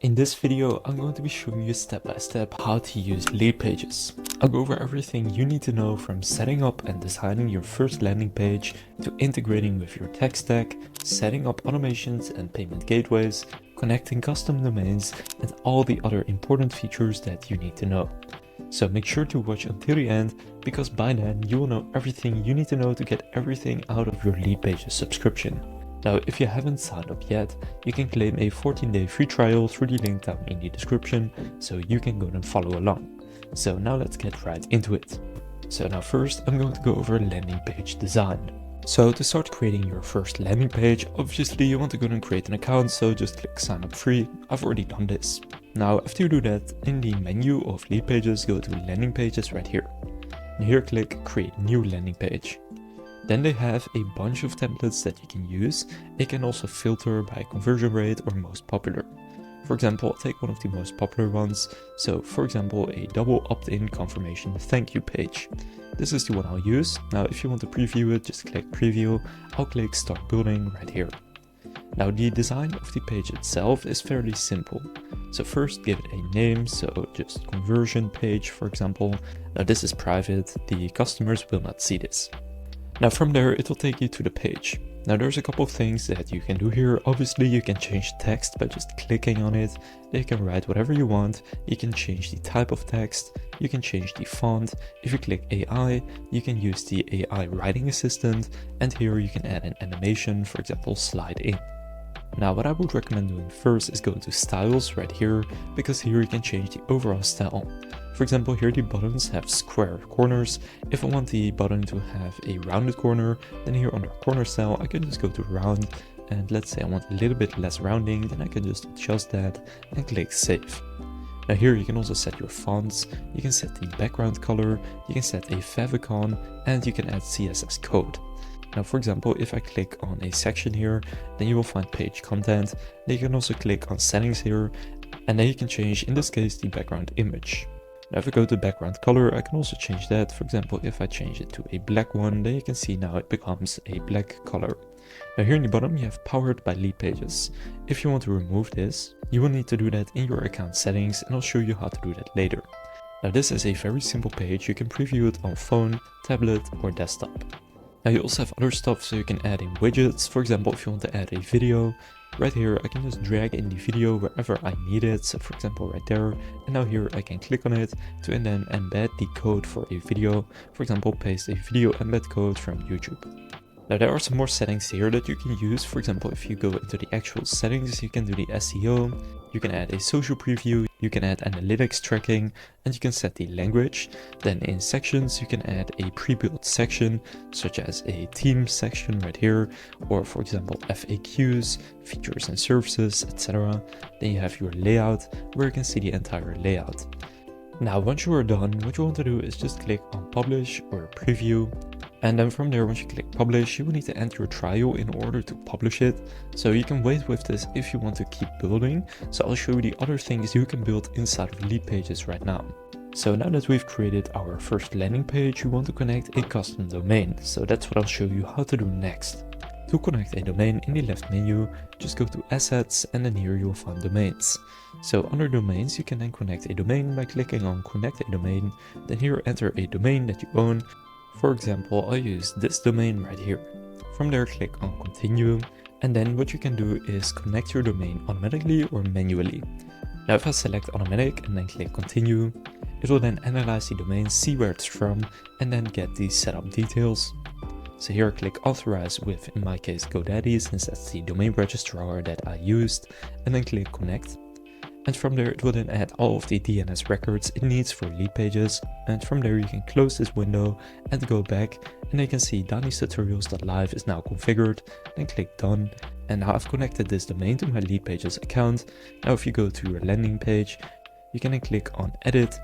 In this video, I'm going to be showing you step by step how to use Leadpages. I'll go over everything you need to know from setting up and designing your first landing page to integrating with your tech stack, setting up automations and payment gateways, connecting custom domains, and all the other important features that you need to know. So make sure to watch until the end, because by then you will know everything you need to know to get everything out of your Leadpages subscription. Now, if you haven't signed up yet, you can claim a 14-day free trial through the link down in the description, so you can go and follow along. So now let's get right into it. So now first, I'm going to go over landing page design. So to start creating your first landing page, obviously you want to go and create an account, so just click sign up free. I've already done this. Now after you do that, in the menu of Leadpages, go to landing pages right here. And here click create new landing page. Then they have a bunch of templates that you can use. They can also filter by conversion rate or most popular. For example, I'll take one of the most popular ones. So for example, a double opt-in confirmation thank you page. This is the one I'll use. Now if you want to preview it, just click preview. I'll click start building right here. Now the design of the page itself is fairly simple. So first give it a name, so just conversion page for example. Now this is private, the customers will not see this. Now from there, it will take you to the page. Now there's a couple of things that you can do here. Obviously you can change text by just clicking on it. You can write whatever you want. You can change the type of text. You can change the font. If you click AI, you can use the AI writing assistant. And here you can add an animation, for example, slide in. Now what I would recommend doing first is go to styles right here, because here you can change the overall style. For example, here the buttons have square corners. If I want the button to have a rounded corner, then here under corner style I can just go to round, and let's say I want a little bit less rounding, then I can just adjust that and click save. Now here you can also set your fonts, you can set the background color, you can set a favicon, and you can add CSS code. Now for example, if I click on a section here, then you will find page content. Then you can also click on settings here, and then you can change, in this case, the background image. Now if I go to background color, I can also change that. For example, if I change it to a black one, then you can see now it becomes a black color. Now here in the bottom you have powered by Leadpages. If you want to remove this, you will need to do that in your account settings, and I'll show you how to do that later. Now this is a very simple page. You can preview it on phone, tablet or desktop. Now you also have other stuff, so you can add in widgets. For example, if you want to add a video, right here I can just drag in the video wherever I need it. So for example right there, and now here I can click on it to then embed the code for a video. For example, paste a video embed code from YouTube. Now there are some more settings here that you can use. For example, if you go into the actual settings, you can do the SEO, you can add a social preview, you can add analytics tracking, and you can set the language. Then in sections, you can add a pre-built section, such as a theme section right here, or for example, FAQs, features and services, etc. Then you have your layout, where you can see the entire layout. Now, once you are done, what you want to do is just click on publish or preview. And then from there, once you click publish, you will need to end your trial in order to publish it. So you can wait with this if you want to keep building. So I'll show you the other things you can build inside of Leadpages right now. So now that we've created our first landing page, we want to connect a custom domain. So that's what I'll show you how to do next. To connect a domain, in the left menu, just go to assets, and then here you'll find domains. So under domains, you can then connect a domain by clicking on connect a domain. Then here enter a domain that you own. For example, I'll use this domain right here. From there, click on continue, and then what you can do is connect your domain automatically or manually. Now if I select automatic and then click continue, it will then analyze the domain, see where it's from, and then get the setup details. So here I click authorize with, in my case, GoDaddy, since that's the domain registrar that I used, and then click connect. And from there it will then add all of the DNS records it needs for Leadpages, and from there you can close this window and go back, and you can see howtotutorials.live is now configured, then click done. And now I've connected this domain to my Leadpages account. Now if you go to your landing page, you can then click on edit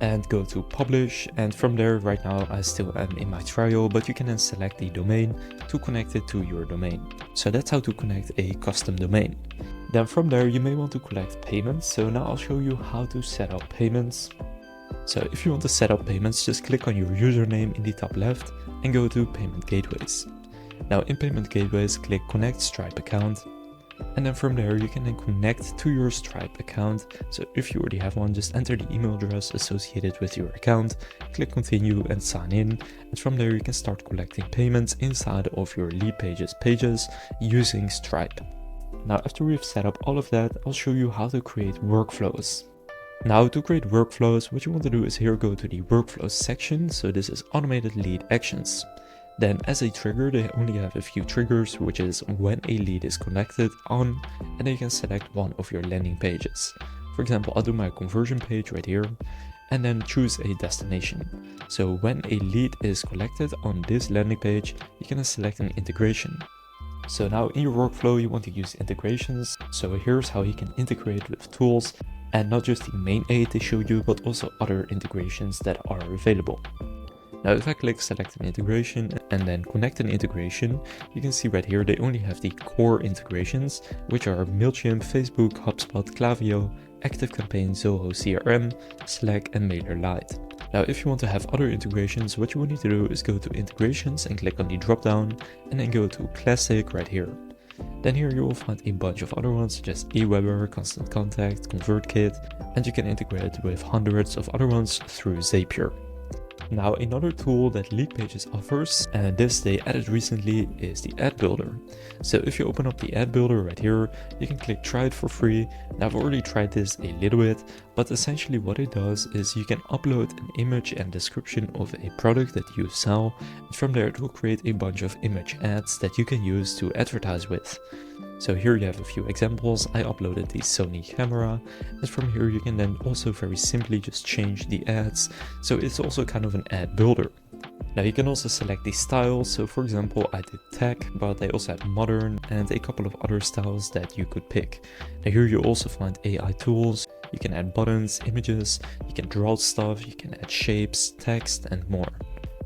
and go to publish, and from there right now I still am in my trial, but you can then select the domain to connect it to your domain. So that's how to connect a custom domain. Then from there you may want to collect payments, so now I'll show you how to set up payments. So if you want to set up payments, just click on your username in the top left and go to payment gateways. Now in payment gateways, click connect Stripe account. And then from there, you can then connect to your Stripe account. So if you already have one, just enter the email address associated with your account, click continue and sign in. And from there, you can start collecting payments inside of your Leadpages pages using Stripe. Now, after we've set up all of that, I'll show you how to create workflows. Now, to create workflows, what you want to do is here go to the workflows section. So this is automated lead actions. Then as a trigger, they only have a few triggers, which is when a lead is connected on, and then you can select one of your landing pages. For example, I'll do my conversion page right here, and then choose a destination. So when a lead is collected on this landing page, you can select an integration. So now in your workflow, you want to use integrations. So here's how you can integrate with tools, and not just the main aid they show you, but also other integrations that are available. Now, if I click select an integration and then connect an integration, you can see right here they only have the core integrations, which are Mailchimp, Facebook, HubSpot, Klaviyo, ActiveCampaign, Zoho CRM, Slack, and MailerLite. Now, if you want to have other integrations, what you will need to do is go to integrations and click on the dropdown, and then go to classic right here. Then here you will find a bunch of other ones such as Aweber, Constant Contact, ConvertKit, and you can integrate it with hundreds of other ones through Zapier. Now, another tool that Leadpages offers, and this they added recently, is the ad builder. So if you open up the ad builder right here, you can click try it for free. Now, I've already tried this a little bit, but essentially what it does is you can upload an image and description of a product that you sell, and from there it will create a bunch of image ads that you can use to advertise with. So here you have a few examples. I uploaded the Sony camera, and from here you can then also very simply just change the ads. So it's also kind of an ad builder. Now you can also select the styles. So for example, I did tech, but they also had modern and a couple of other styles that you could pick. Now here you also find AI tools. You can add buttons, images, you can draw stuff, you can add shapes, text, and more.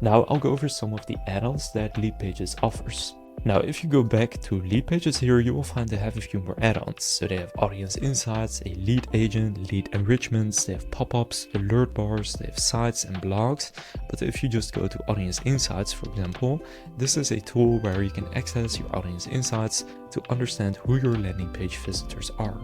Now I'll go over some of the add-ons that Leadpages offers. Now, if you go back to Leadpages here, you will find they have a few more add-ons. So they have audience insights, a lead agent, lead enrichments, they have pop-ups, alert bars, they have sites and blogs. But if you just go to audience insights, for example, this is a tool where you can access your audience insights to understand who your landing page visitors are.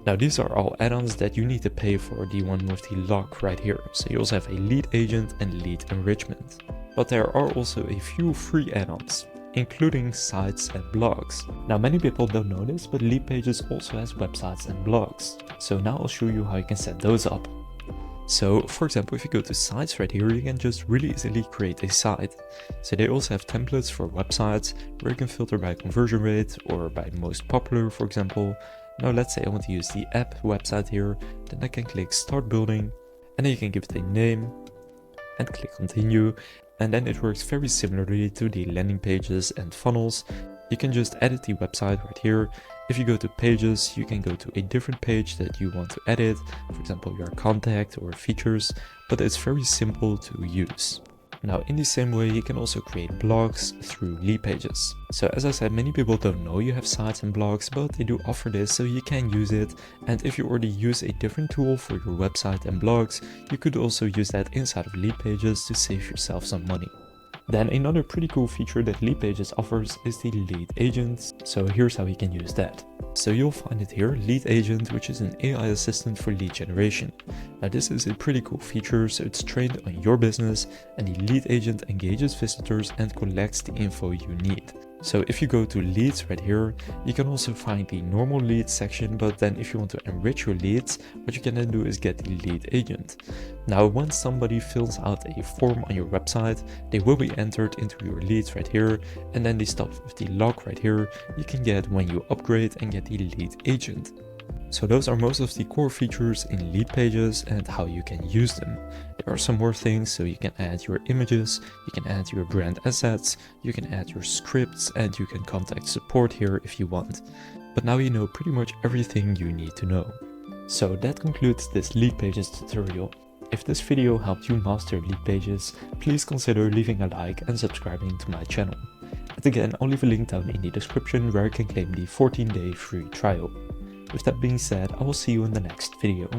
Now, these are all add-ons that you need to pay for, the one with the lock right here. So you also have a lead agent and lead enrichment. But there are also a few free add-ons, including sites and blogs. Now, many people don't know this, but Leadpages also has websites and blogs. So now I'll show you how you can set those up. So for example, if you go to sites right here, you can just really easily create a site. So they also have templates for websites where you can filter by conversion rate or by most popular, for example. Now let's say I want to use the app website here, then I can click start building, and then you can give it a name and click continue. And then it works very similarly to the landing pages and funnels. You can just edit the website right here. If you go to pages, you can go to a different page that you want to edit, for example, your contact or features, but it's very simple to use. Now, in the same way, you can also create blogs through Leadpages. So as I said, many people don't know you have sites and blogs, but they do offer this, so you can use it. And if you already use a different tool for your website and blogs, you could also use that inside of Leadpages to save yourself some money. Then another pretty cool feature that Leadpages offers is the lead agent. So here's how you can use that. So you'll find it here, lead agent, which is an AI assistant for lead generation. Now this is a pretty cool feature, so it's trained on your business, and the lead agent engages visitors and collects the info you need. So if you go to leads right here, you can also find the normal leads section, but then if you want to enrich your leads, what you can then do is get the lead agent. Now, when somebody fills out a form on your website, they will be entered into your leads right here, and then the stuff with the log right here, you can get when you upgrade and get the lead agent. So those are most of the core features in Leadpages and how you can use them. There are some more things, so you can add your images, you can add your brand assets, you can add your scripts, and you can contact support here if you want. But now you know pretty much everything you need to know. So that concludes this Leadpages tutorial. If this video helped you master Leadpages, please consider leaving a like and subscribing to my channel. And again, I'll leave a link down in the description where you can claim the 14-day free trial. With that being said, I will see you in the next video.